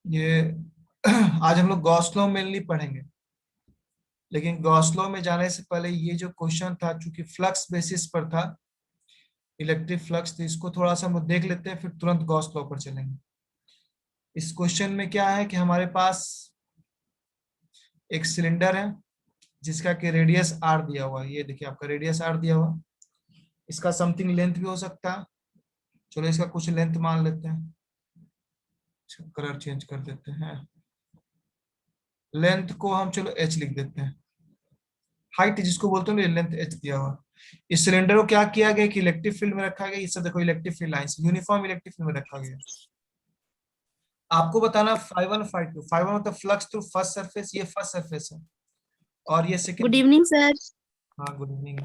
ये आज हम लोग गॉस लॉ मेनली पढ़ेंगे, लेकिन गॉस लॉ में जाने से पहले ये जो क्वेश्चन था, चूंकि फ्लक्स बेसिस पर था, इलेक्ट्रिक फ्लक्स, तो इसको थोड़ा सा हम लोग देख लेते हैं, फिर तुरंत गॉस लॉ पर चलेंगे। इस क्वेश्चन में क्या है कि हमारे पास एक सिलेंडर है जिसका कि रेडियस आर दिया हुआ है। ये देखिए आपका रेडियस आर दिया हुआ, इसका समथिंग लेंथ भी हो सकता है। चलो इसका कुछ लेंथ मान लेते हैं, कलर चेंज कर देते हैं। लेंथ को हम चलो एच लिख देते हैं। हाइट जिसको बोलते हैं लेंथ एच दिया हुआ। इस सिलेंडर को क्या किया गया कि इलेक्ट्रिक फील्ड में रखा गया। इससे देखो electric field lines uniform electric field में रखा गया। आपको बताना phi one phi two. Phi one मतलब फ्लक्स थ्रू फर्स्ट सरफेस, ये फर्स्ट सरफेस है, और ये गुड सेकंड। Evening sir. हाँ गुड इवनिंग।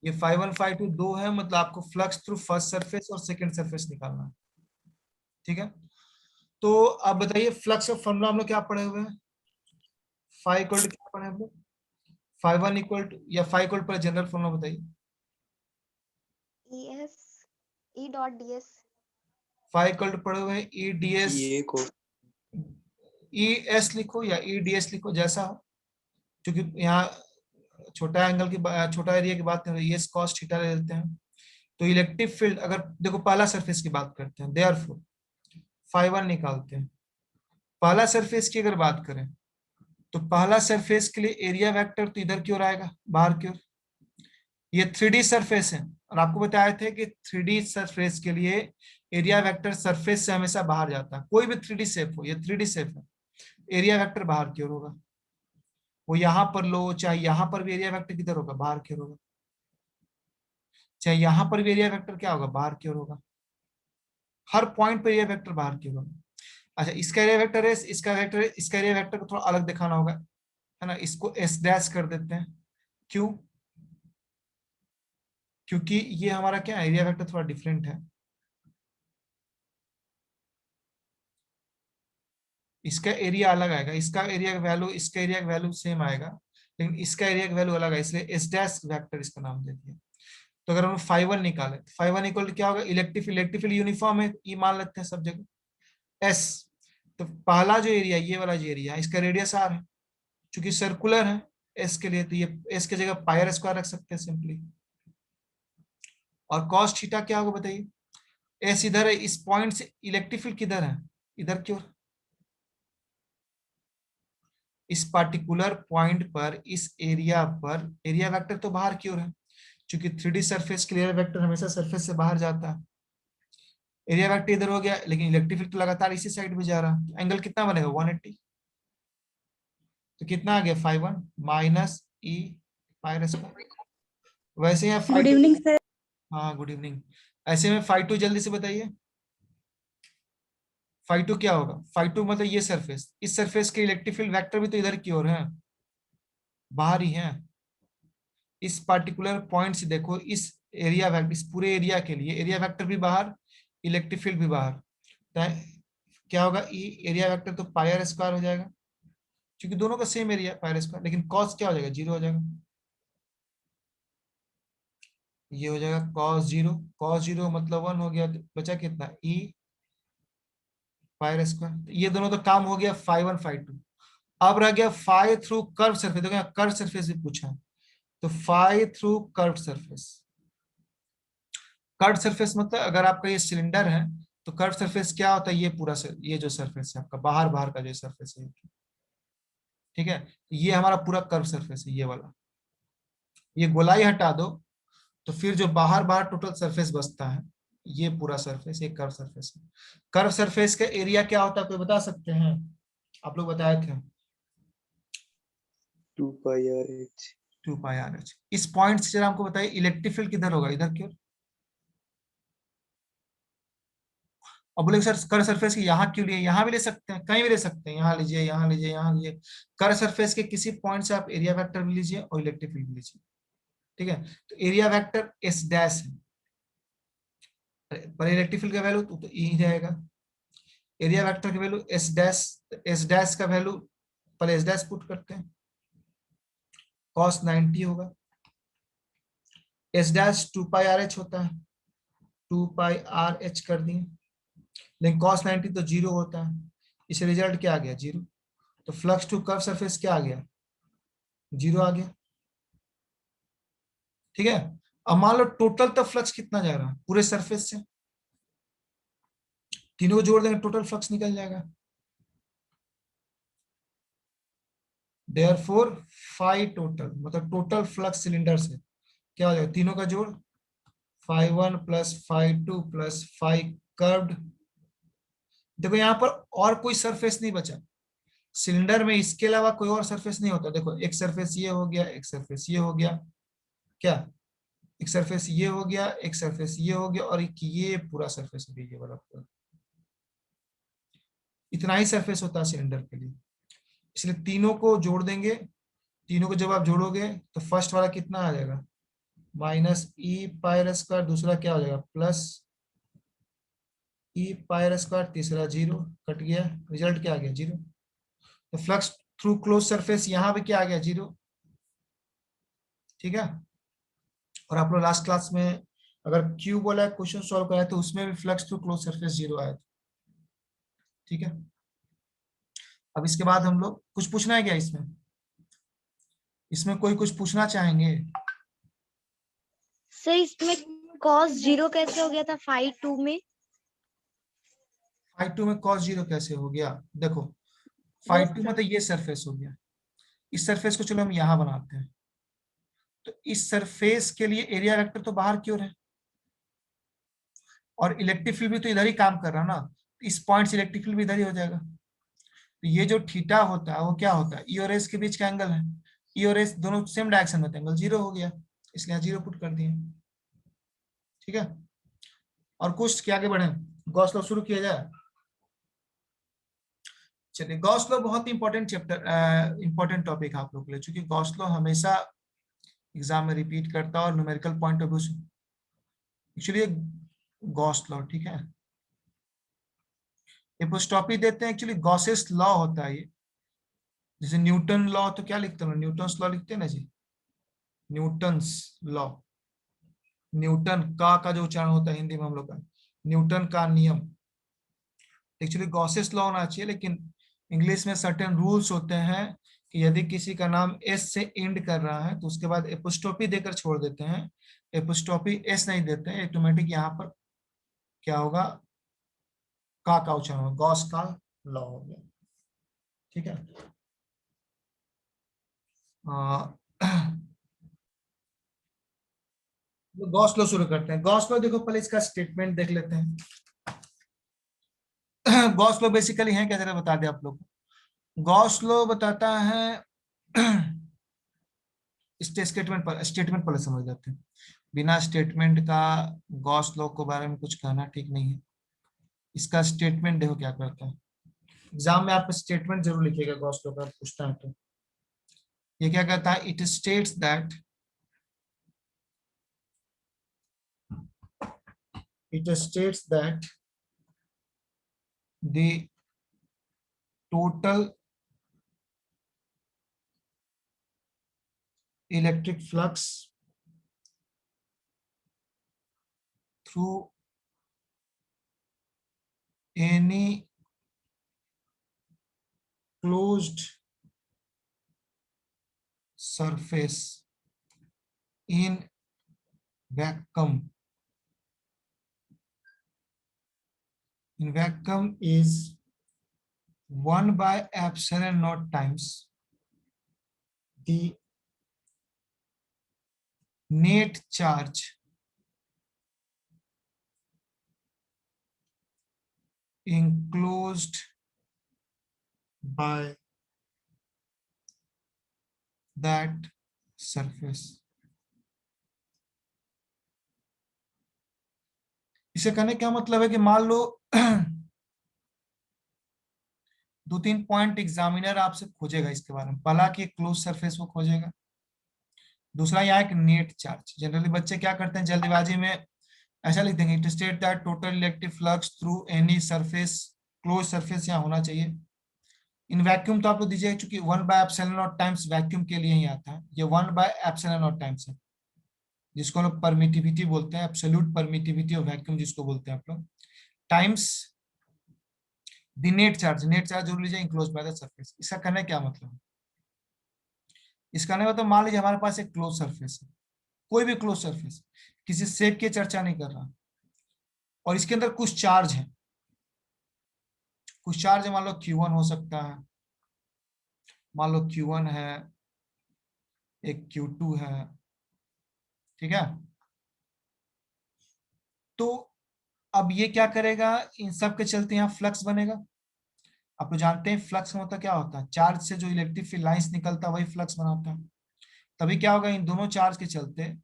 ये फाई वन फाई टू दो है, मतलब आपको फ्लक्स थ्रू फर्स्ट सरफेस और सेकंड सरफेस निकालना है। ठीक है, तो आप बताइए फ्लक्स का फॉर्मूला हम लोग क्या पढ़े हुए हैं। फाई इक्वल टू क्या पढ़े हम लोग, फाई वन इक्वल टू या फाई इक्वल पर जनरल फॉर्मूला बताइए। E S E dot D S. Phi equal to पढ़े हुए हैं ई डी एस। ये को ई एस लिखो या ई डी एस लिखो, जैसा हो, क्योंकि यहाँ छोटा एंगल की छोटा एरिया की बात करें, ये कॉस थीटा ले लेते हैं। तो इलेक्ट्रिक फील्ड अगर देखो पहला सरफेस की बात करते हैं, देयरफॉर फाई वन निकालते हैं। पहला सरफेस की अगर बात करें तो पहला सरफेस के लिए एरिया वेक्टर तो इधर की ओर आएगा, बाहर की ओर। ये 3D सरफेस है, और आपको बताए थे कि 3D सरफेस के लिए एरिया वेक्टर सरफेस से हमेशा बाहर जाता है। कोई भी 3D शेप हो, ये 3D शेप है, एरिया वेक्टर बाहर की ओर होगा। वो यहां पर लो चाहे यहां पर भी एरिया वेक्टर किधर होगा, बाहर की ओर होगा। चाहे यहां पर भी एरिया वेक्टर क्या होगा, बाहर की ओर होगा। हर पॉइंट पर एरिया वेक्टर बाहर की ओर होगा। अच्छा, इसका एरिया वेक्टर है, इसका वेक्टर है, इसका एरिया वेक्टर को थोड़ा अलग दिखाना होगा, है ना। इसको एस डैश कर देते हैं। क्यों? क्योंकि ये हमारा क्या एरिया वेक्टर थोड़ा डिफरेंट है। इसका एरिया अलग आएगा, इसका एरिया का वैल्यू, इसका एरिया का वैल्यू सेम आएगा, लेकिन इसका एरिया का वैल्यू अलग है, इसलिए एस डैश वेक्टर इसका नाम दे दिया। तो अगर हम फाई वन निकाले तो फाई वन इक्वल क्या होगा, इलेक्ट्रिक इलेक्ट्रिक फील्ड यूनिफॉर्म है, ई मान लेते हैं सब जगह एस। तो पहला जो एरिया, ये वाला जो एरिया है, इसका रेडियस आर है, चूंकि सर्कुलर है एस के लिए, तो ये एस की जगह पाई आर स्क्वायर रख सकते हैं सिंपली। और कॉस थीटा क्या होगा बताइए। एस इधर है, इस पॉइंट से इलेक्ट्रिक फील्ड किधर है, इधर की ओर। इस पार्टिकुलर पॉइंट पर, इस एरिया पर एरिया वेक्टर तो बाहर की ओर है, क्योंकि 3D सरफेस के लिए एरिया वेक्टर हमेशा सरफेस से बाहर जाता है। एरिया वेक्टर इधर हो गया, लेकिन इलेक्ट्रिक फील्ड तो लगातार इसी साइड में जा रहा है, तो एंगल कितना बनेगा 180। तो कितना आ गया phi one minus E pi square. वैसे यहाँ phi good two. Evening sir. हाँ गुड इवनिंग। ऐसे में फाई टू जल्दी से बताइए। फाई टू क्या होगा, फाई टू मतलब ये सरफेस, इस सरफेस के इलेक्ट्रिक फील्ड वेक्टर भी तो इधर की ओर है, बाहर ही है। इस पार्टिकुलर पॉइंट से देखो, इस एरिया वेक्टर, इस पूरे एरिया के लिए एरिया वेक्टर भी बाहर, इलेक्ट्रिक फील्ड भी बाहर, तो क्या होगा, ई एरिया वेक्टर तो पाई आर स्क्वायर हो जाएगा, क्योंकि दोनों का same area pi R square, लेकिन कॉस क्या हो जाएगा, जीरो हो जाएगा। ये हो जाएगा कॉस जीरो, कॉस जीरो मतलब वन हो गया, तो बचा कितना ई पाई आर स्क्वायर। ये दोनों तो काम हो गया फाई वन फाई टू। अब रह गया फाई थ्रू कर्व सरफेस। देखो यहाँ कर्व सरफेस भी पूछा है, तो phi through curve surface. Curve surface मतलब अगर आपका ये सिलेंडर है, तो कर्व सरफेस क्या होता है, ये पूरा ये जो सरफेस है आपका, बाहर बाहर का जो सरफेस है, ठीक है, ये हमारा पूरा कर्व सरफेस है, ये वाला। ये गोलाई हटा दो, तो फिर जो बाहर बाहर टोटल सरफेस बचता है, ये पूरा सरफेस, ये कर्व सरफेस है। कर्व सरफेस का एरिया क्या होता है, कोई बता सकते हैं? आप लोग बताए थे 2 पाई आर एच। 2 π r h। इस पॉइंट से जरा हमको बताइए इलेक्ट्रिक फील्ड किधर होगा, इधर क्यों। अब बोले सर कर सरफेस की यहाँ क्यों लिए, यहाँ भी ले सकते हैं, कहीं भी ले सकते हैं, यहाँ लीजिए, यहाँ लीजिए, यहाँ लीजिए। कर सरफेस के किसी पॉइंट से आप एरिया वेक्टर भी लीजिए और इलेक्ट्रिक फील्ड भी लीजिए, ठीक है। तो एरिया वेक्टर एस डैश है, पर इलेक्ट्रिक फील्ड का वैल्यू तो ई ही रहेगा। एरिया वेक्टर का value S dash, S dash का वैल्यू पर एस डैश पुट करते हैं, कॉस 90 होगा। एस डैश 2 π r h होता है, 2 π r h कर दिए, लेकिन कॉस 90 तो जीरो होता है, इस रिजल्ट क्या आ गया, 0। तो फ्लक्स टू कर्व सरफेस क्या आ गया, 0 आ गया। ठीक है। अब मान लो टोटल तो फ्लक्स कितना जा रहा है पूरे सरफेस से, तीनों को जोड़ देंगे टोटल फ्लक्स निकल जाएगा। देयरफॉर फाई टोटल, मतलब टोटल फ्लक्स सिलेंडर से क्या हो जाएगा, तीनों का जोड़, φ1 प्लस φ2 प्लस फाई कर्व्ड। देखो यहाँ पर और कोई सरफेस नहीं बचा सिलेंडर में, इसके अलावा कोई और सरफेस नहीं होता। देखो एक सरफेस ये हो गया, एक सरफेस ये हो गया, क्या, एक सरफेस ये हो गया, एक सरफेस ये हो गया, और एक ये पूरा सरफेस हो गया, ये वाला पूरा। इतना ही सरफेस होता है सिलेंडर के लिए, इसलिए तीनों को जोड़ देंगे। तीनों को जब आप जोड़ोगे तो फर्स्ट वाला कितना आ जाएगा, माइनस ई पाई स्क्वायर, दूसरा क्या हो जाएगा प्लस ई पाई स्क्वायर, तीसरा 0, कट गया, रिजल्ट क्या आ गया 0। तो फ्लक्स थ्रू क्लोज सरफेस यहाँ पे क्या आ गया 0। ठीक है। और आप लोग लास्ट क्लास में अगर क्यू बोला क्वेश्चन सॉल्व कराए तो उसमें भी फ्लक्स थ्रू क्लोज सरफेस 0 आया था। ठीक है। अब इसके बाद हम लोग कुछ पूछना है क्या इसमें, इसमें कोई कुछ पूछना चाहेंगे। सर इसमें cos 0 कैसे हो गया था φ2 में? फाइव टू में cos 0 कैसे हो गया, देखो यस फाइव टू में सर। तो ये सरफेस हो गया, इस सरफेस को चलो हम यहाँ बनाते हैं। तो इस सरफेस के लिए एरिया वेक्टर तो बाहर की ओर है, और इलेक्ट्रिक फील्ड भी तो इधर ही काम कर रहा है ना, इस पॉइंट से इलेक्ट्रिक फील्ड भी इधर ही हो जाएगा। तो ये जो थीटा होता है वो क्या होता है, ई और एस के बीच का एंगल है, ई और एस दोनों सेम डायरेक्शन में, एंगल 0 हो गया, इसलिए 0 पुट कर दिए। ठीक है। और कुछ क्या आगे बढ़े, गॉस लॉ शुरू किया जाए। चलिए, गॉस लॉ बहुत ही इंपॉर्टेंट चैप्टर, इंपॉर्टेंट टॉपिक है आप लोग के लिए, क्योंकि गॉस लॉ हमेशा एग्जाम में रिपीट करता है और न्यूमेरिकल पॉइंट ऑफ व्यू से एक्चुअली गॉस लॉ। ठीक है। एपोस्ट्रोफी देते हैं, एक्चुअली गॉसेस लॉ होता है ये। जैसे न्यूटन लॉ तो क्या लिखते हैं, न्यूटन्स लॉ लिखते हैं ना जी, न्यूटन्स लॉ। न्यूटन का जो उच्चारण होता है हिंदी में हम लोग का, न्यूटन का नियम। एक्चुअली गॉसेस लॉ होना चाहिए, लेकिन इंग्लिश में सर्टेन रूल्स होते हैं कि यदि किसी का नाम एस से एंड कर रहा है तो उसके बाद एपोस्ट्रोफी देकर छोड़ देते हैं, एपोस्ट्रोफी एस नहीं देते हैं, ऑटोमेटिक यहाँ पर क्या होगा, का उच्चारण होगा, गॉस का लॉ हो गया। ठीक है। गॉस लॉ शुरू करते हैं। गॉस लॉ देखो, पहले इसका स्टेटमेंट देख लेते हैं। गॉस लॉ बेसिकली है क्या, जरा बता दें आप लोग को। गॉस लॉ बताता है स्टेटमेंट पहले समझ जाते हैं, बिना स्टेटमेंट का गॉस लॉ के बारे में कुछ कहना ठीक नहीं है। इसका स्टेटमेंट देखो क्या करता है, एग्जाम में आप स्टेटमेंट जरूर लिखिएगा गॉस लॉ का पूछता है तो। ये क्या कहता है, it states that, it states that the total electric flux through any closed surface in vacuum is 1 by epsilon naught times the net charge enclosed by that surface। इसे कहने का मतलब है कि मान लो दो तीन पॉइंट एग्जामिनर आपसे खोजेगा इसके बारे में, पहला कि क्लोज सरफेस वो खोजेगा, दूसरा यहाँ एक नेट चार्ज। जनरली बच्चे क्या करते हैं जल्दीबाजी में ऐसा लिख देंगे, it state that total electric flux through any surface, close surface यहाँ होना चाहिए। इन वैक्यूम तो आप लोग दीजिए, चूंकि 1 bye epsilon not times vacuum के लिए ही आता है, ये 1 बाय एप्सिलॉन नॉट टाइम्स है, जिसको लोग परमिटिविटी बोलते हैं, एब्सोल्यूट परमिटिविटी ऑफ वैक्यूम जिसको बोलते हैं आप लोग, टाइम्स द नेट चार्ज जो लीजिए इंक्लोज बाय द सरफेस। इसका कहने क्या मतलब है? इसका कहने का मतलब मान लीजिए हमारे पास एक क्लोज सरफेस है, कोई भी क्लोज सरफेस, किसी शेप की चर्चा नहीं कर रहा, और इसके अंदर कुछ चार्ज है, कुछ चार्ज मान लो Q1 हो सकता है, मान लो Q1 है, एक Q2 है, ठीक है। तो अब ये क्या करेगा, इन सब के चलते यहाँ फ्लक्स बनेगा। आप तो जानते हैं फ्लक्स में होता क्या होता है, चार्ज से जो इलेक्ट्रिक फील्ड लाइंस निकलता है वही फ्लक्स बनाता है। तभी क्या होगा, इन दोनों चार्ज के चलते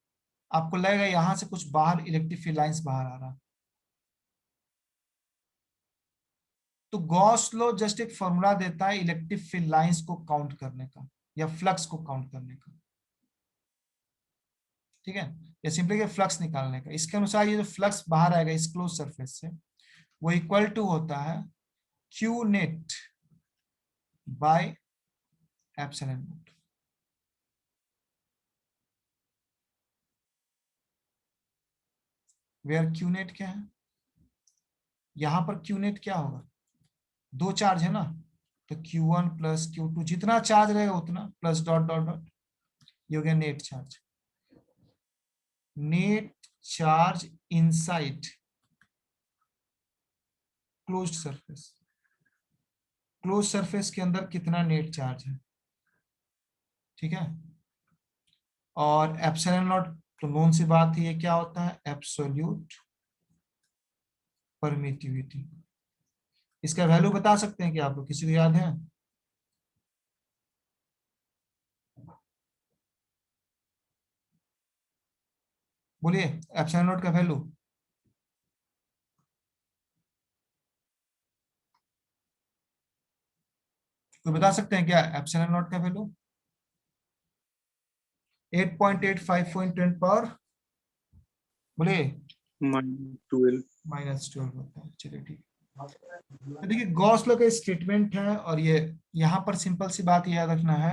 आपको लगेगा यहाँ से कुछ बाहर इलेक्ट्रिक फील्ड लाइंस बाहर आ रहा है। तो गॉस लॉ जस्ट एक फॉर्मूला देता है इलेक्ट्रिक फील्ड लाइंस को काउंट करने का, या फ्लक्स को काउंट करने का, ठीक है, या सिंपली के फ्लक्स निकालने का। इसके अनुसार ये जो फ्लक्स बाहर आएगा इस क्लोज सरफेस से, वो इक्वल टू होता है Q net by epsilon naught. Where Q net क्या है, यहां पर क्यू नेट क्या होगा, दो चार्ज है ना, तो Q1 प्लस Q2, जितना चार्ज रहेगा उतना प्लस डॉट डॉट डॉट, ये हो गया net charge. Net charge inside closed surface, close surface के अंदर कितना नेट चार्ज है, ठीक है। और एप्सिलॉन नॉट तो नोन सी बात है, ये क्या होता है, एब्सोल्यूट परमिटिविटी। इसका वैल्यू बता सकते हैं कि आपको किसी को याद है? बोलिए एप्सिलॉन नॉट का वैल्यू। कोई बता सकते हैं क्या एप्सिलॉन नॉट का वैल्यू? 8.85 10 पावर, बोलिए। -12। -12 होता है, चलिए ठीक है। तो देखिए गॉस लॉ का स्टेटमेंट है, और ये यहाँ पर सिंपल सी बात याद रखना है,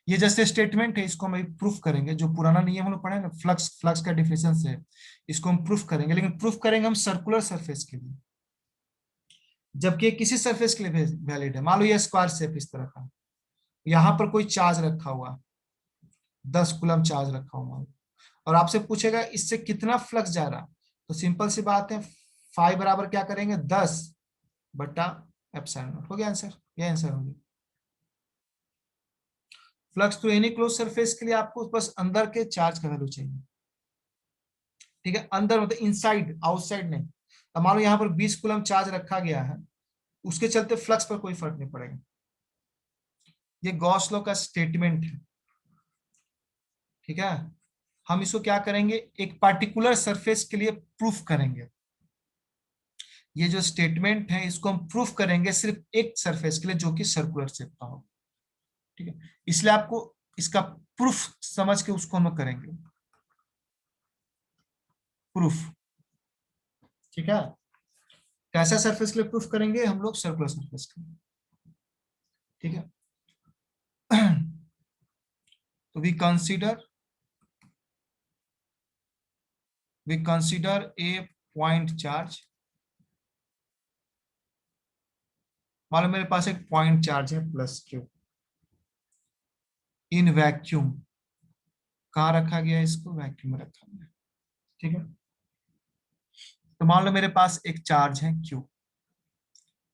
ये जैसे स्टेटमेंट है इसको हम प्रूफ करेंगे, जो पुराना नियम हम लोग पढ़े ना, फ्लक्स फ्लक्स का डिफिनेशन है, इसको हम प्रूफ करेंगे, लेकिन प्रूफ करेंगे हम सर्कुलर सरफेस के लिए, जबकि किसी सरफेस के लिए वैलिड है। मान लो ये स्क्वायर शेप इस तरह का, यहाँ पर कोई चार्ज रखा हुआ, 10 कूलम चार्ज रखा हुआ, और आपसे पूछेगा इससे कितना फ्लक्स जा रहा, तो सिंपल सी बात है, फाइव बराबर क्या करेंगे, 10/एप्सिलॉन नॉट, हो गया आंसर, ये आंसर हो गया। Flux to any close surface के लिए आपको बस अंदर के चार्ज का वैल्यू चाहिए, ठीक है, अंदर मतलब इनसाइड, आउटसाइड नहीं। अब मान लो यहाँ पर 20 कूलम चार्ज रखा गया है, उसके चलते फ्लक्स पर कोई फर्क नहीं पड़ेगा। ये गॉस लॉ का स्टेटमेंट है, ठीक है। हम इसको क्या करेंगे, एक पार्टिकुलर सरफेस के लिए प्रूफ करेंगे। ये जो स्टेटमेंट है इसको हम प्रूफ करेंगे सिर्फ एक सरफेस के लिए, जो कि सर्कुलर शेप का हो, ठीक है। इसलिए आपको इसका प्रूफ समझ के उसको हम करेंगे, प्रूफ, ठीक है। कैसा सरफेस के लिए प्रूफ करेंगे हम लोग, सर्कुलर सरफेस के लिए, ठीक है। तो we consider a point charge. मान लो मेरे पास एक पॉइंट चार्ज है +Q इन वैक्यूम, कहाँ रखा गया है, इसको वैक्यूम में रखा गया, ठीक है। तो मान लो मेरे पास एक चार्ज है Q,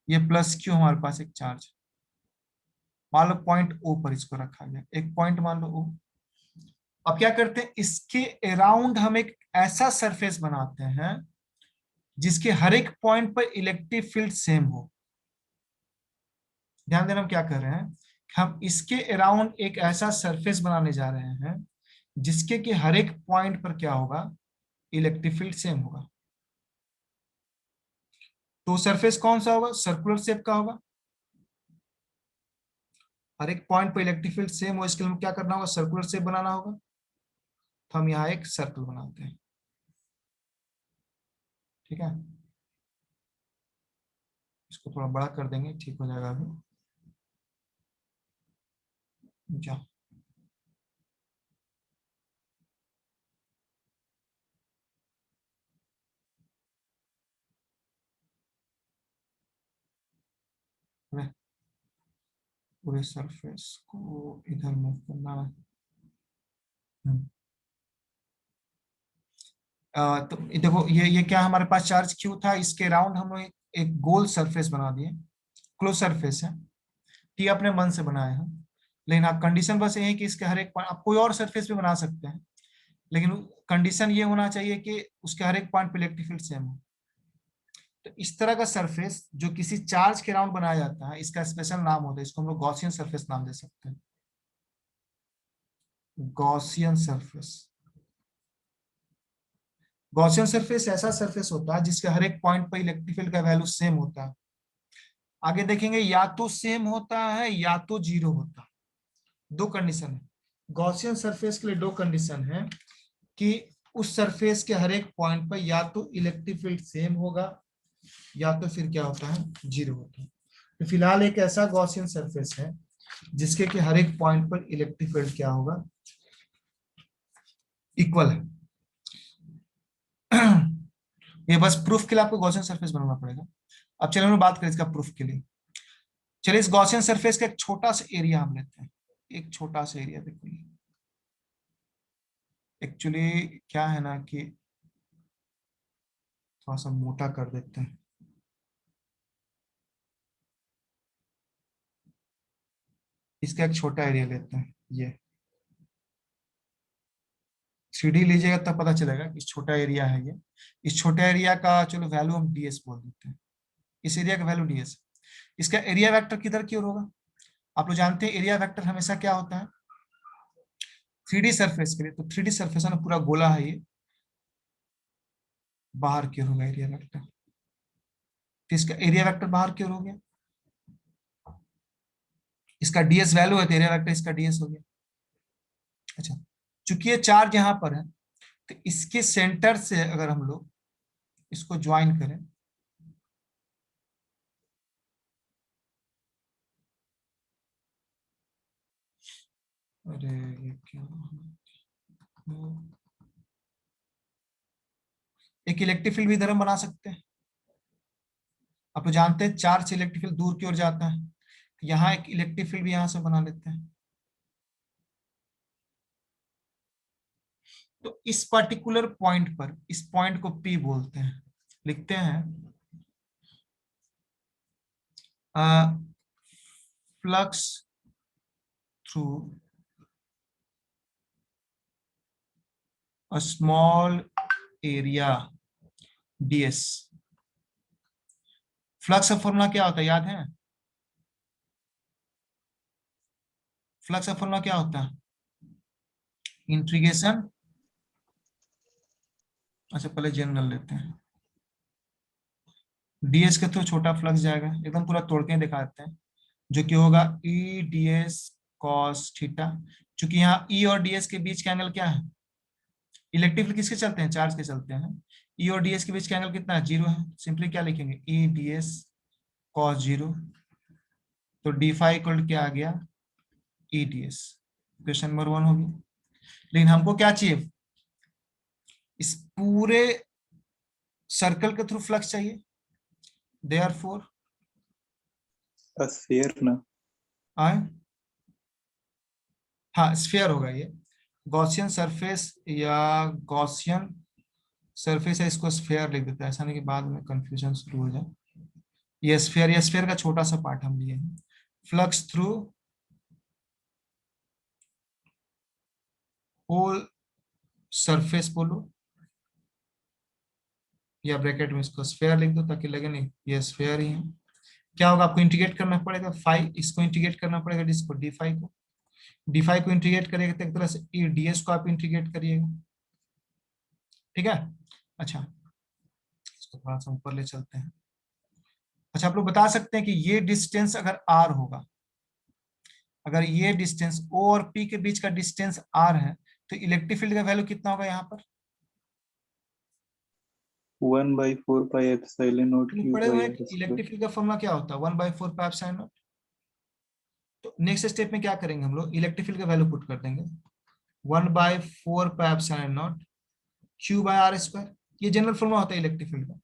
ये +Q हमारे पास एक चार्ज, मान लो पॉइंट O पर इसको रखा गया, एक पॉइंट मान लो O। अब क्या करते हैं, इसके अराउंड हम एक ऐसा सरफेस बनाते हैं जिसके हर एक पॉइंट पर इलेक्ट्रिक फील्ड सेम हो। ध्यान देना हम क्या कर रहे हैं, हम इसके अराउंड एक ऐसा सरफेस बनाने जा रहे हैं जिसके कि हर एक पॉइंट पर क्या होगा, इलेक्ट्रिक फील्ड सेम होगा। तो सरफेस कौन सा होगा, सर्कुलर शेप का होगा, हर एक पॉइंट पर इलेक्ट्रिक फील्ड सेम हो, इसके लिए क्या करना होगा, सर्कुलर शेप बनाना होगा। तो हम यहाँ एक सर्कल बनाते हैं, ठीक है। इसको थोड़ा बड़ा कर देंगे, ठीक हो जाएगा अभी, जाओ। पूरे सरफेस को इधर मूव करना है। तो देखो ये क्या हमारे पास चार्ज क्यू था, इसके राउंड हम लोग एक गोल सरफेस बना दिए, क्लोज सरफेस है, टी अपने मन से बनाए हैं। लेकिन आप कंडीशन बस ये है कि इसके हर एक पॉइंट आप कोई और सरफेस भी बना सकते हैं, लेकिन कंडीशन ये होना चाहिए कि उसके हर एक पॉइंट पे इलेक्ट्रिक फील्ड सेम हो। तो इस तरह का सरफेस जो किसी चार्ज के राउंड बनाया जाता है, इसका स्पेशल नाम होता है, इसको हम लोग गॉसियन सरफेस नाम दे सकते हैं, गॉसियन सरफेस। गॉसियन सरफेस ऐसा सरफेस होता है जिसके हर एक पॉइंट पर इलेक्ट्रिक फील्ड का वैल्यू सेम होता है। आगे देखेंगे या तो सेम होता है या तो जीरो होता है, दो कंडीशन है। गॉसियन सरफेस के लिए दो कंडीशन है कि उस सरफेस के हर एक पॉइंट पर या तो इलेक्ट्रिक फील्ड सेम होगा या तो फिर क्या होता है, जीरो होता है। तो फिलहाल एक ऐसा गॉसियन सरफेस है जिसके कि हर एक पॉइंट पर इलेक्ट्रिक फील्ड क्या होगा, इक्वल है। ये बस प्रूफ के लिए आपको गॉसियन सरफेस बनाना पड़ेगा। अब चलिए हम बात करें इसका प्रूफ के लिए। चलिए इस गॉसियन सरफेस का एक छोटा सा एरिया हम लेते हैं, एक छोटा सा एरिया। देखिए एक्चुअली क्या है ना कि थोड़ा सा मोटा कर देते हैं, इसका एक छोटा एरिया लेते हैं, ये 3D लीजिएगा तब पता चलेगा कि छोटा एरिया है ये। इस छोटा एरिया का चलो वैल्यू हम ds बोल देते हैं, इस एरिया का वैल्यू ds। इसका एरिया वेक्टर किधर की ओर होगा, आप लोग जानते हैं एरिया वेक्टर हमेशा क्या होता है 3D सरफेस के लिए। तो 3D सरफेस है ना, पूरा गोला है ये, बाहर की ओर होगा एरिया वेक्टर। तो इसका एरिया वेक्टर बाहर की ओर हो गया, इसका ds वैल्यू है तो एरिया वेक्टर इसका ds हो गया। अच्छा, चूंकि ये चार्ज यहाँ पर है तो इसके सेंटर से अगर हम लोग इसको ज्वाइन करें, अरे ये क्या, एक इलेक्ट्रिक फील्ड भी इधर हम बना सकते हैं। आप तो जानते हैं चार्ज से इलेक्ट्रिक फील्ड दूर की ओर जाता है, यहाँ एक इलेक्ट्रिक फील्ड भी यहां से बना लेते हैं। तो इस पर्टिकुलर पॉइंट पर, इस पॉइंट को P बोलते हैं, लिखते हैं flux through a small area ds। Flux का फॉर्मूला क्या होता है याद है, फ्लक्स का फॉर्मूला क्या होता है, इंटीग्रेशन, अच्छा पहले जनरल लेते हैं, ds के थ्रू छोटा फ्लक्स जाएगा, एकदम पूरा तोड़ के दिखाते हैं, जो कि होगा ई ds cos थीटा। चूंकि यहाँ ई और ds के बीच का एंगल क्या है, इलेक्ट्रिक फील्ड किसके चलते हैं, चार्ज के चलते हैं। ई और ds के बीच का एंगल कितना है, जीरो है। सिंपली क्या लिखेंगे, ई ds cos जीरो, तो डी फाई इक्वल क्या आ गया, ई ds। क्वेश्चन नंबर 1 होगी। लेकिन हमको क्या चाहिए, इस पूरे सर्कल के थ्रू फ्लक्स चाहिए, देयरफॉर स्फीयर ना, आए, हाँ स्फीयर होगा ये, गॉसियन सरफेस या गॉसियन सरफेस है, इसको स्फीयर लिख देते हैं, ऐसा नहीं कि बाद में कंफ्यूजन शुरू हो जाए। ये स्फीयर का छोटा सा पार्ट हम लिए हैं, फ्लक्स थ्रू होल सरफेस बोलो, या ब्रैकेट में इसको स्फीयर लिख दो ताकि लगे नहीं ये स्फीयर ही है। क्या होगा, आपको इंटीग्रेट करना पड़ेगा फाई, इसको इंटीग्रेट करना पड़ेगा जिसको डी फाई को, डी फाई को इंटीग्रेट करेगा तो एक तरह से ई ds को आप इंटीग्रेट करिएगा, ठीक है। अच्छा इसको थोड़ा सा ऊपर ले चलते हैं। अच्छा आप लोग बता सकते हैं कि ये डिस्टेंस अगर r होगा, अगर ये डिस्टेंस O और P के बीच का डिस्टेंस r है तो इलेक्ट्रिक फील्ड का वैल्यू कितना होगा यहाँ पर, 1/4 पाई एप्सिलॉन नॉट लोग क्यू पढ़े हुए बाई हैं आर कि स्क्वायर। इलेक्ट्रिक फील्ड का फॉर्मूला क्या होता है, 1/4 पाई एप्सिलॉन नॉट। तो नेक्स्ट स्टेप में क्या करेंगे हम लोग, इलेक्ट्रिक फील्ड का वैल्यू पुट कर देंगे 1/4 pi epsilon naught Q by R square. ये जनरल फॉर्मूला होता है इलेक्ट्रिक फील्ड का,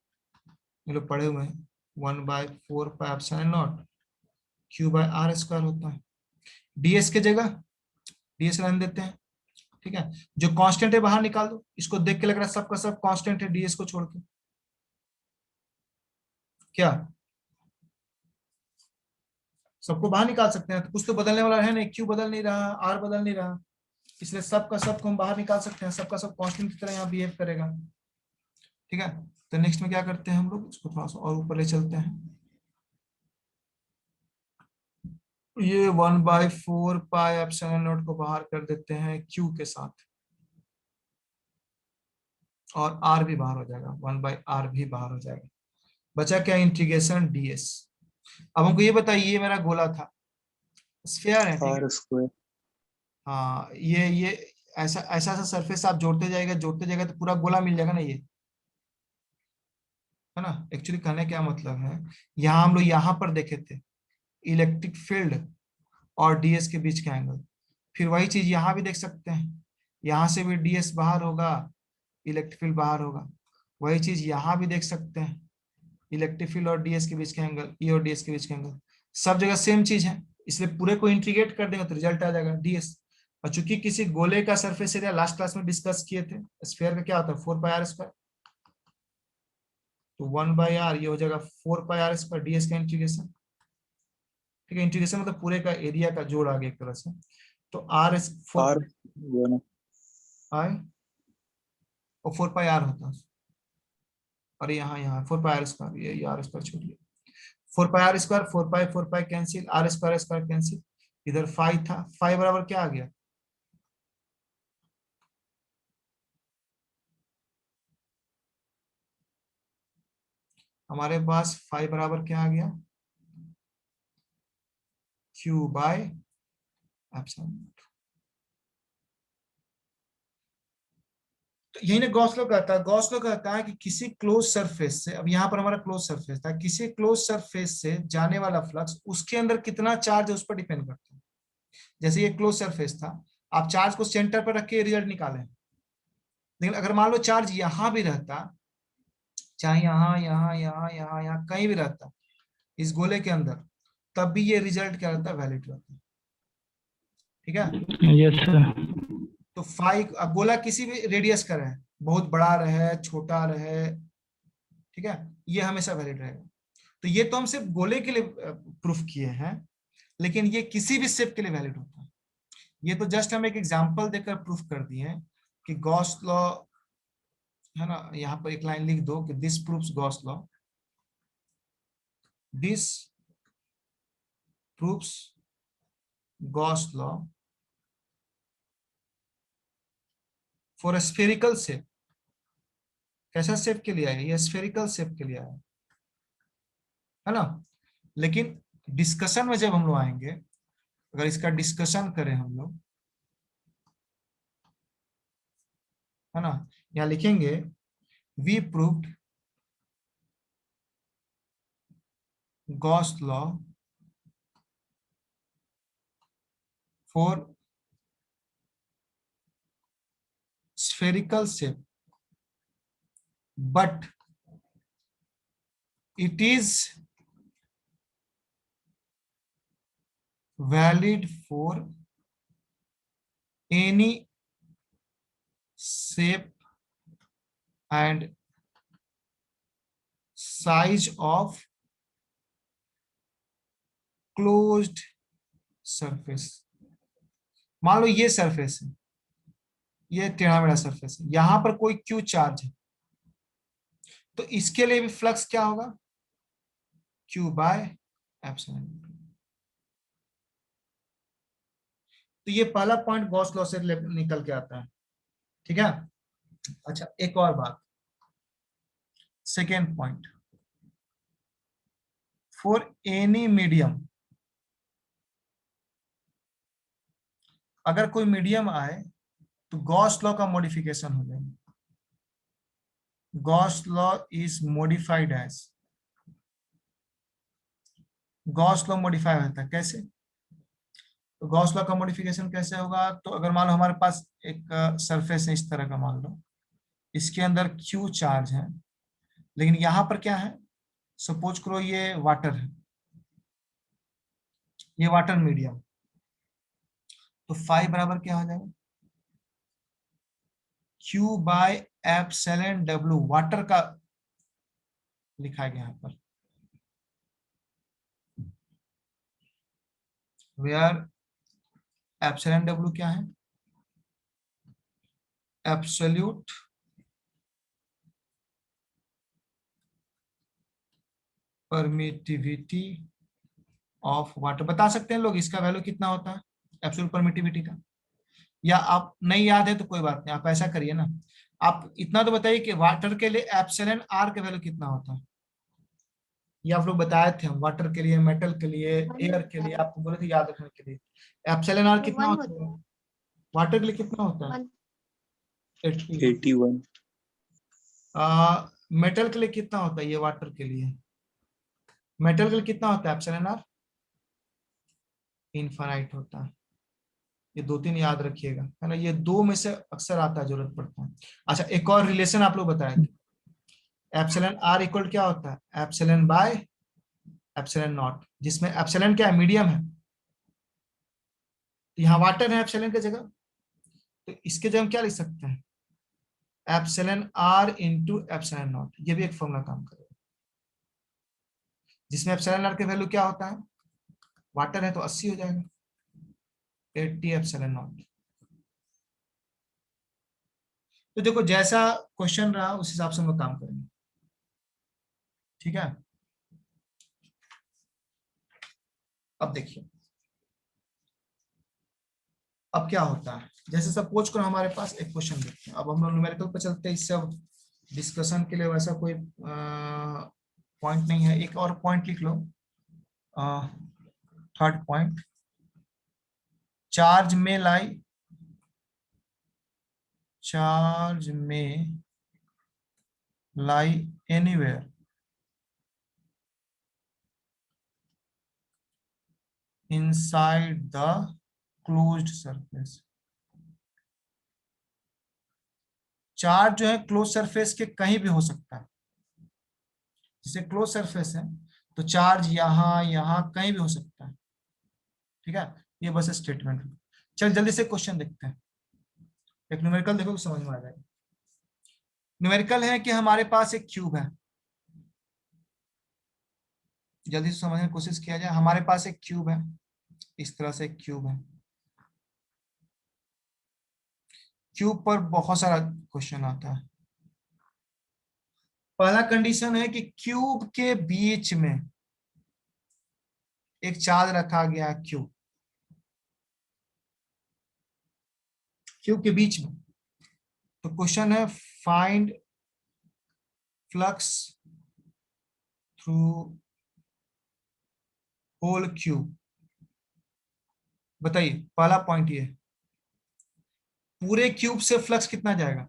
ये लोग पढ़े हुए हैं, 1/4 pi epsilon naught Q by R square होता है। ds के जगह ds रहने देते हैं, ठीक है। जो कांस्टेंट है बाहर निकाल दो, इसको देख के लग रहा है सबका सब कांस्टेंट है ds को छोड़ के, क्या सबको बाहर निकाल सकते हैं? तो कुछ तो बदलने वाला है नहीं, q बदल नहीं रहा, r बदल नहीं रहा, इसलिए सबका सब को हम बाहर निकाल सकते हैं, सबका सब कांस्टेंट की तरह यहाँ बिहेव करेगा, ठीक है। तो नेक्स्ट में क्या करते हैं हम लोग, इसको थोड़ा सा और ऊपर ले चलते हैं। ये 1/4 पाई एप्सिलॉन नॉट को बाहर कर देते हैं q के साथ, और r भी बाहर हो जाएगा, 1/r भी बाहर हो जाएगा। बचा क्या, इंटीग्रेशन ds। अब हमको ये बताइए, ये मेरा गोला था, स्फीयर है, ठीक है। R square. हाँ, ये ऐसा ऐसा सा सरफेस आप जोड़ते जाएगा तो पूरा गोला मिल जाएगा ना, ये है ना। एक्चुअली कहने क्या मतलब है, यहाँ हम लोग यहाँ पर देखे थे इलेक्ट्रिक फील्ड और ds के बीच का एंगल, फिर वही चीज यहाँ भी देख सकते हैं, यहाँ से भी ds बाहर होगा, इलेक्ट्रिक फील्ड बाहर होगा। वही चीज यहाँ भी देख सकते हैं, इलेक्ट्रिक फील्ड और ds के बीच का एंगल, E और ds के बीच का एंगल, सब जगह सेम चीज है, इसलिए पूरे को इंटीग्रेट कर देंगे तो रिजल्ट आ जाएगा ds। और चूंकि किसी गोले का सरफेस एरिया लास्ट क्लास में डिस्कस किए थे, स्फीयर का क्या होता है 4πr², तो 1/r ये हो जाएगा 4πr² ds का इंटीग्रेशन, ठीक है। इंटीग्रेशन मतलब पूरे का एरिया का जोड़ आ गया एक तरह से। तो r 4 आर i और 4πr होता है, और यहाँ 4πr², ये r² छोड़िए, 4πr², 4π कैंसिल, r² कैंसिल, इधर 5 था, 5 बराबर क्या आ गया, हमारे पास 5 बराबर क्या आ गया, q बाय एप्सिलॉन। तो यही ना गॉस लॉ कहता है, गॉस लॉ कहता है कि किसी क्लोज सरफेस से, अब यहाँ पर हमारा क्लोज सरफेस था, किसी क्लोज सरफेस से जाने वाला फ्लक्स उसके अंदर कितना चार्ज है उस पर डिपेंड करता है। जैसे ये क्लोज सरफेस था, आप चार्ज को सेंटर पर रख के रिजल्ट निकालें, लेकिन अगर मान लो चार्ज यहाँ भी रहता, चाहे यहाँ कहीं भी रहता इस गोले के अंदर, तब भी ये रिजल्ट क्या रहता है, वैलिड रहता है, ठीक है। Yes sir. तो 5, अब गोला किसी भी रेडियस का रहे, बहुत बड़ा रहे छोटा रहे, ठीक है, ये हमेशा वैलिड रहेगा। तो ये तो हम सिर्फ गोले के लिए प्रूफ किए हैं, लेकिन ये किसी भी शेप के लिए वैलिड होता है। ये तो जस्ट हम एक एग्जांपल देकर प्रूफ कर दिए कि गॉस लॉ, है ना, यहाँ पर एक लाइन लिख दो कि this proves Gauss law, this proves Gauss law for spherical shape. कैसा शेप के लिए आया, ये स्फेरिकल शेप के लिए आया, है ना। लेकिन डिस्कशन में जब हम लोग आएंगे, अगर इसका डिस्कशन करें हम लोग, है ना, यहाँ लिखेंगे we proved Gauss law for spherical shape, but it is valid for any shape and size of closed surface। मान लो ये सरफेस है, ये टेढ़ा मेढ़ा सरफेस है, यहां पर कोई क्यू चार्ज है, तो इसके लिए भी फ्लक्स क्या होगा, क्यू बाय एप्सिलॉन। तो ये पहला पॉइंट गॉस लॉ से निकल के आता है, ठीक है। अच्छा, एक और बात, second point, for any medium, अगर कोई मीडियम आए तो गॉस लॉ का मॉडिफिकेशन हो जाएगा। Gauss law is modified as, Gauss law modify होता है कैसे, तो गॉस लॉ का मॉडिफिकेशन कैसे होगा, तो अगर मान लो हमारे पास एक सरफेस है इस तरह का, मान लो इसके अंदर क्यू चार्ज है, लेकिन यहाँ पर क्या है, सपोज करो ये वाटर है, ये वाटर मीडियम, तो फाई बराबर क्या हो जाएगा, Q by epsilon W, water का लिखा गया यहाँ पर, वेयर एप्सिलॉन W क्या है, एब्सोल्यूट परमिटिविटी ऑफ वाटर। बता सकते हैं लोग इसका वैल्यू कितना होता है एब्सोल्यूट परमिटिविटी का, या आप नहीं याद है तो कोई बात नहीं, आप ऐसा करिए ना, आप इतना तो बताइए कि वाटर के लिए एप्सिलॉन R का वैल्यू कितना होता है, ये आप लोग बताए थे हम, वाटर के लिए, मेटल के लिए, एयर के लिए, आपको बोले थे याद रखने के लिए। एप्सिलॉन R कितना वन होता है वाटर के लिए, कितना होता है, 80। 81. मेटल के लिए कितना होता है ये वाटर के लिए, मेटल के लिए कितना होता है एप्सिलॉन R, इनफाइनाइट होता है। ये दो तीन याद रखिएगा, है ना, ये दो में से अक्सर आता है, जरूरत पड़ता है। अच्छा, एक और रिलेशन आप लोग बताए, एप्सिलॉन R इक्वल क्या होता है, एप्सिलॉन बाय एप्सिलॉन नॉट, जिसमें एप्सिलॉन क्या है, मीडियम है, तो यहाँ वाटर है एप्सिलॉन की जगह, तो इसके जगह हम क्या लिख सकते हैं, epsilon R into epsilon not, ये भी एक फॉर्मूला काम करेगा, जिसमें एप्सिलॉन R के वैल्यू क्या होता है, वाटर है तो 80 हो जाएगा, 80 एप्सिलॉन नॉट। तो देखो जैसा क्वेश्चन रहा उस हिसाब से हम लोग काम करेंगे, ठीक है। अब देखिए अब क्या होता है, जैसे सपोज करो हमारे पास एक क्वेश्चन देखते हैं, अब हम लोग न्यूमेरिकल पे चलते हैं, इससे अब डिस्कशन के लिए वैसा कोई पॉइंट नहीं है। एक और पॉइंट लिख लो, थर्ड पॉइंट, चार्ज में लाई, चार्ज में लाई anywhere inside the closed surface. Charge जो है क्लोज सरफेस के कहीं भी हो सकता है, जैसे क्लोज सरफेस है तो चार्ज यहाँ यहाँ कहीं भी हो सकता है, ठीक है। ये बस स्टेटमेंट। चल जल्दी से क्वेश्चन देखते हैं, एक न्यूमेरिकल देखो तो समझ में आ जाएगा। न्यूमेरिकल है कि हमारे पास एक क्यूब है, जल्दी से समझने की कोशिश किया जाए। हमारे पास एक क्यूब है, इस तरह से एक क्यूब है, क्यूब पर बहुत सारा क्वेश्चन आता है। पहला कंडीशन है कि क्यूब के बीच में एक चार्ज रखा गया, क्यूब क्यूब के बीच में, तो क्वेश्चन है find flux through whole cube. बताइए पहला पॉइंट ये, पूरे क्यूब से फ्लक्स कितना जाएगा,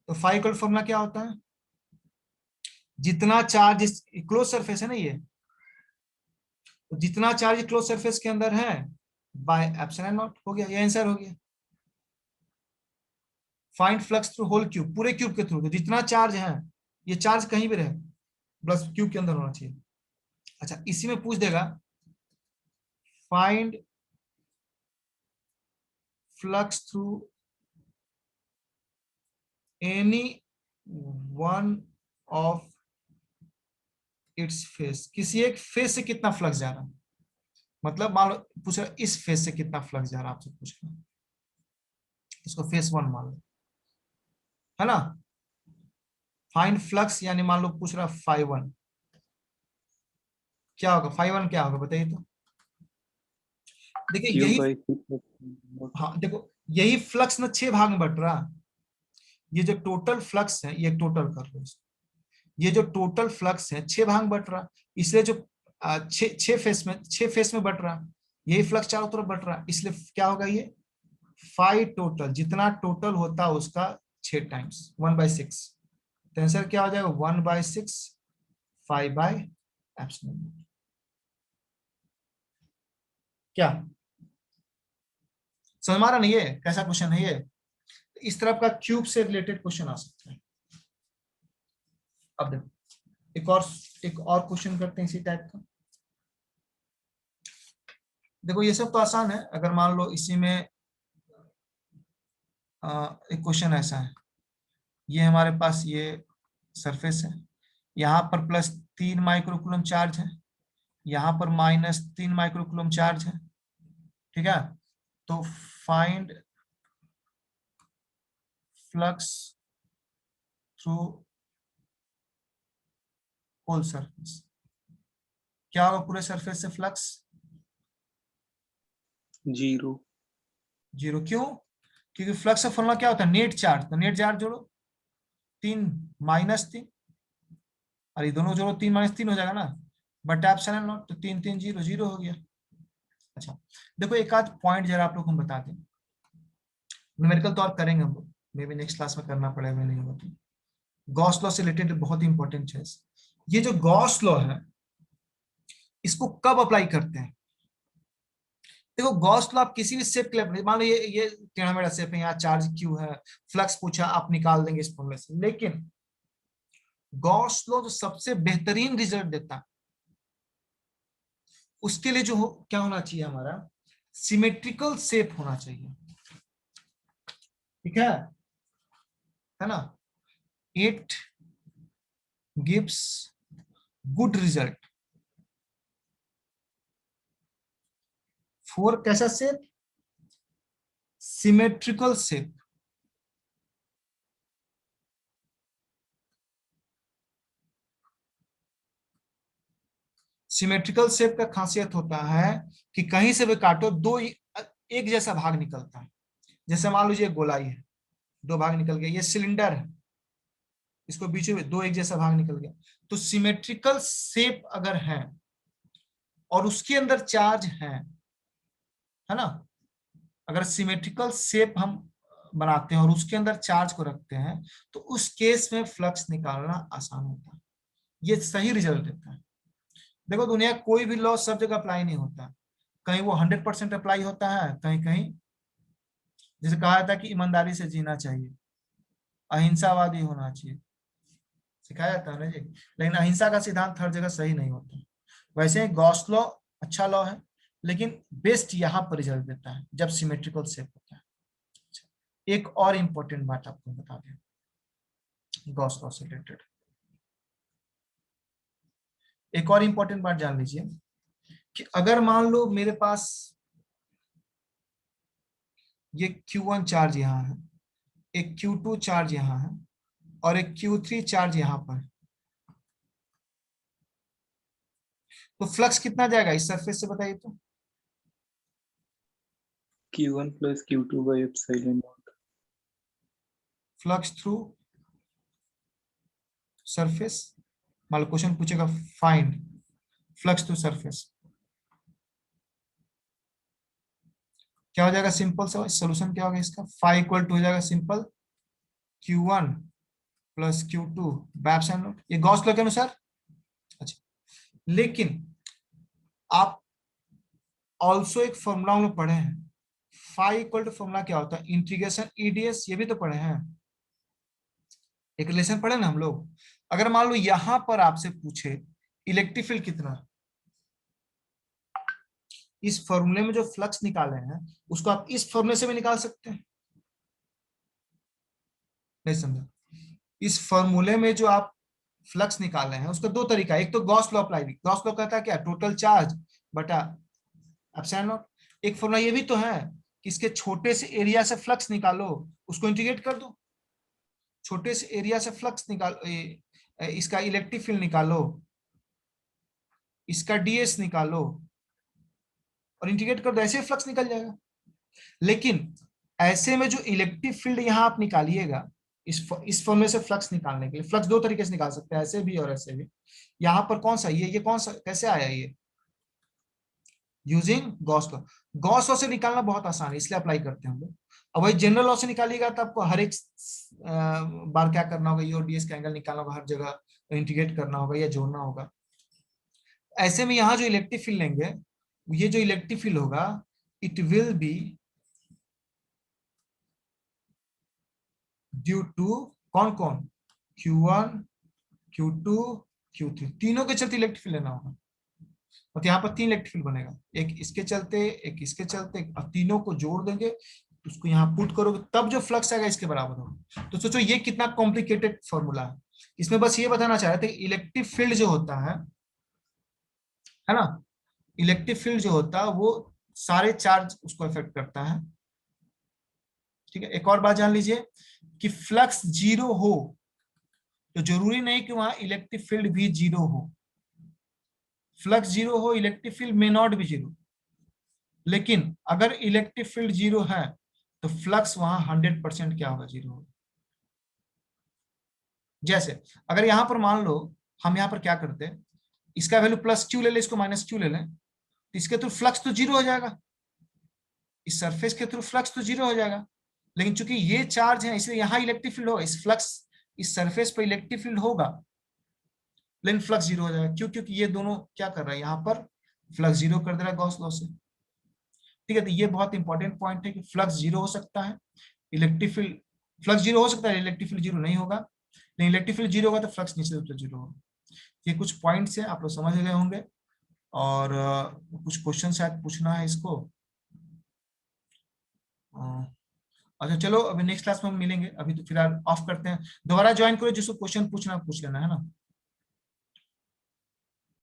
तो फाई इक्वल फॉर्मूला क्या होता है, जितना चार्ज, क्लोज सरफेस है ना ये, तो जितना चार्ज क्लोज सरफेस के अंदर है बाय एप्सिलॉन नॉट, हो गया, ये आंसर हो गया। Find flux through whole cube, पूरे क्यूब के थ्रू, तो जितना चार्ज है, ये चार्ज कहीं भी रहे बस क्यूब के अंदर होना चाहिए। अच्छा, इसी में पूछ देगा find flux through any one of its face, किसी एक फेस से कितना फ्लक्स जा रहा है, मतलब मान लो पूछ रहा इस फेस से कितना फ्लक्स जा रहा है, आपसे पूछ रहा है, इसको फेस 1 मान लो, है ना। फाइंड फ्लक्स यानी मान लो पूछ रहा फाई 1, क्या होगा फाई 1, क्या होगा बताइए तो। देखिए Q यही, by 6 not हाँ देखो यही फ्लक्स ना 6 भाग में बट रहा, ये जो टोटल फ्लक्स है ये टोटल कर लो, ये जो टोटल फ्लक्स है 6 भाग में बट रहा, इसलिए जो छह फेस में बट रहा, यही फ्लक्स चारों तरफ बट रहा, इसलिए क्या होगा ये फाई टोटल, जितना टोटल होता है उसका 6 टाइम्स 1/6, तो आंसर क्या हो जाएगा 1/6 5/एप्सिलॉन। क्या समझ में आ रहा नहीं, ये कैसा क्वेश्चन है ये, इस तरफ का क्यूब से रिलेटेड क्वेश्चन आ सकता है। अब देखो एक और क्वेश्चन करते हैं इसी टाइप का। देखो ये सब तो आसान है। अगर मान लो इसी में एक क्वेश्चन ऐसा है, ये हमारे पास ये सरफेस है, यहाँ पर +3 माइक्रोकूलम चार्ज है, यहाँ पर -3 माइक्रोकूलम चार्ज है, ठीक है। तो find flux through whole surface. क्या होगा पूरे सरफेस से फ्लक्स? 0। 0। क्यों? क्योंकि फ्लक्स का फॉर्मूला क्या होता है? Net charge. तो नेट चार्ज जोड़ो, 3 - 3, और ये दोनों जोड़ो, 3 - 3 हो जाएगा ना, बटा एप्सिलॉन नॉट। तो 3 3 0 0 हो गया। अच्छा, देखो एक आध पॉइंट जरा आप लोग हम बता दें, न्यूमेरिकल तो और करेंगे हम लोग, मे बी नेक्स्ट क्लास में करना पड़ेगा, नहीं होगा तो। गॉस लॉ से रिलेटेड बहुत ही इंपॉर्टेंट चीज, ये जो गॉस लॉ है इसको कब अप्लाई करते हैं? देखो गॉस लॉ आप किसी भी शेप के लिए, मान लो ये टेढ़ा मेढ़ा शेप है, यहाँ चार्ज क्यू है, फ्लक्स पूछा, आप निकाल देंगे इस फॉर्मूले से। लेकिन गॉस लॉ जो सबसे बेहतरीन रिजल्ट देता है, उसके लिए जो क्या होना चाहिए, हमारा सिमेट्रिकल शेप होना चाहिए, ठीक है ना। It gives good result for कैसा shape? Symmetrical shape. Symmetrical shape का खासियत होता है कि कहीं से भी काटो एक जैसा भाग निकलता है। जैसे मान लीजिए गोलाई है, 2 भाग निकल गया, ये सिलेंडर है, इसको बीच में 2 एक जैसा भाग निकल गया। तो सिमेट्रिकल शेप अगर है और उसके अंदर चार्ज है ना, अगर सिमेट्रिकल शेप हम बनाते हैं और उसके अंदर चार्ज को रखते हैं, तो उस केस में फ्लक्स निकालना आसान होता है। ये सही रिजल्ट देता है। देखो दुनिया कोई भी लॉ सब जगह अप्लाई नहीं होता, कहीं वो 100% अप्लाई होता है, कहीं कहीं, जैसे कहा था कि ईमानदारी से जीना चाहिए, अहिंसावादी होना चाहिए, सिखाया जाता है ना जी। लेकिन अहिंसा का सिद्धांत हर जगह सही नहीं होता। वैसे गॉस लॉ अच्छा लॉ है, लेकिन बेस्ट यहाँ पर रिजल्ट देता है जब सिमेट्रिकल शेप होता है। एक और इंपॉर्टेंट बात आपको बता दें गॉस लॉ से रिलेटेड, एक और इंपॉर्टेंट बात जान लीजिए कि अगर मान लो मेरे पास ये Q1 चार्ज यहाँ है, एक Q2 चार्ज यहाँ है, और एक Q3 चार्ज यहाँ पर, तो फ्लक्स कितना जाएगा इस सरफेस से बताइए तो? Q1 + Q2 by epsilon naught। Flux through surface, मान लो क्वेश्चन पूछेगा फाइंड फ्लक्स थ्रू सरफेस, क्या हो जाएगा? सिंपल सा सोल्यूशन क्या होगा इसका? फाई इक्वल टू हो जाएगा simple Q1 + Q2 bye epsilon not, ये गॉस लॉ के अनुसार। अच्छा, लेकिन आप ऑल्सो एक फॉर्मूला हम लोग पढ़े हैं, फाई इक्वल टू फॉर्मूला क्या होता है? इंटीग्रेशन ईडीएस, ये भी तो पढ़े हैं, एक रिलेशन पढ़े ना हम लोग। अगर मान लो यहां पर आपसे पूछे इलेक्ट्रिक फील्ड कितना, इस फॉर्मूले में जो फ्लक्स निकाले हैं उसको आप इस फॉर्मूले से भी निकाल सकते हैं। नहीं समझा? इस फॉर्मूले में जो आप फ्लक्स निकाले हैं उसका 2 तरीका है। एक तो Gauss law apply, Gauss law कहता है क्या? टोटल चार्ज बटा एप्सिलॉन नॉट। एक फॉर्मूला ये भी तो है कि इसके छोटे से एरिया से फ्लक्स निकालो, उसको इंटीग्रेट कर दो, छोटे से एरिया से फ्लक्स निकालो, इसका इलेक्ट्रिक फील्ड निकालो, इसका डीएस निकालो और इंटीग्रेट कर दो, ऐसे फ्लक्स निकल जाएगा। लेकिन ऐसे में जो इलेक्ट्रिक फील्ड यहां आप निकालिएगा, इस फॉर्मूले से फ्लक्स निकालने के लिए, फ्लक्स 2 तरीके से निकाल सकते हैं, ऐसे भी और ऐसे भी। यहां पर कौन सा, ये कौन सा कैसे आया? ये using Gauss law. Gauss law से निकालना बहुत आसान है, इसलिए अप्लाई करते हैं हम लोग। अब वही जनरल लॉ से निकालिएगा तो आपको हर एक बार क्या करना होगा, ये और डीएस का एंगल निकालना होगा, हर जगह इंटीग्रेट करना होगा या जोड़ना होगा। ऐसे में यहाँ जो इलेक्ट्रिक फील्ड लेंगे, ये जो इलेक्ट्रिक फील्ड होगा, it will be due to कौन कौन? Q1 Q2 Q3, तीनों के चलते इलेक्ट्रिक फील्ड लेना होगा। तो यहाँ पर 3 इलेक्ट्रिक फील्ड बनेगा, एक इसके चलते, एक इसके चलते, और तीनों को जोड़ देंगे, उसको यहाँ पुट करोगे तब जो फ्लक्स आएगा इसके बराबर होगा। तो सोचो ये कितना कॉम्प्लिकेटेड फॉर्मूला है। इसमें बस ये बताना चाह रहे थे इलेक्ट्रिक फील्ड जो होता है ना, इलेक्ट्रिक फील्ड जो होता है वो सारे चार्ज उसको इफेक्ट करता है। ठीक है, एक और बात जान लीजिए कि फ्लक्स जीरो हो तो जरूरी नहीं कि वहां इलेक्ट्रिक फील्ड भी जीरो हो। फ्लक्स जीरो हो, electric field may not be zero, लेकिन अगर इलेक्ट्रिक फील्ड जीरो है तो फ्लक्स वहां 100% क्या होगा, जीरो होगा। जैसे अगर यहां पर मान लो हम यहां पर क्या करते हैं, इसका वैल्यू प्लस क्यू ले लें, इसको माइनस क्यू ले लें, तो इसके थ्रू फ्लक्स तो जीरो हो जाएगा, इस सरफेस के थ्रू फ्लक्स तो जीरो हो जाएगा। लेकिन चूंकि ये चार्ज है इसलिए यहाँ इलेक्ट्रिक फील्ड होगा, इस फ्लक्स इस सरफेस पर इलेक्ट्रिक फील्ड होगा, लेकिन फ्लक्स जीरो हो जाएगा। क्यों? क्योंकि ये दोनों क्या कर रहा है, यहाँ पर फ्लक्स जीरो कर दे रहा है गॉस लॉ से। ठीक है, तो ये बहुत इंपॉर्टेंट पॉइंट है कि फ्लक्स जीरो हो सकता है, इलेक्ट्रिक फील्ड, फ्लक्स जीरो हो सकता है, इलेक्ट्रिक फील्ड जीरो नहीं होगा, लेकिन इलेक्ट्रिक फील्ड जीरो होगा तो फ्लक्स निश्चित रूप से जीरो होगा। ये कुछ पॉइंट्स हैं, आप लोग समझ गए होंगे। और कुछ क्वेश्चन शायद पूछना है इसको। अच्छा चलो, अभी नेक्स्ट क्लास में हम मिलेंगे, अभी तो फिलहाल ऑफ करते हैं। दोबारा ज्वाइन करो, जिसको क्वेश्चन पूछना पूछ लेना है ना।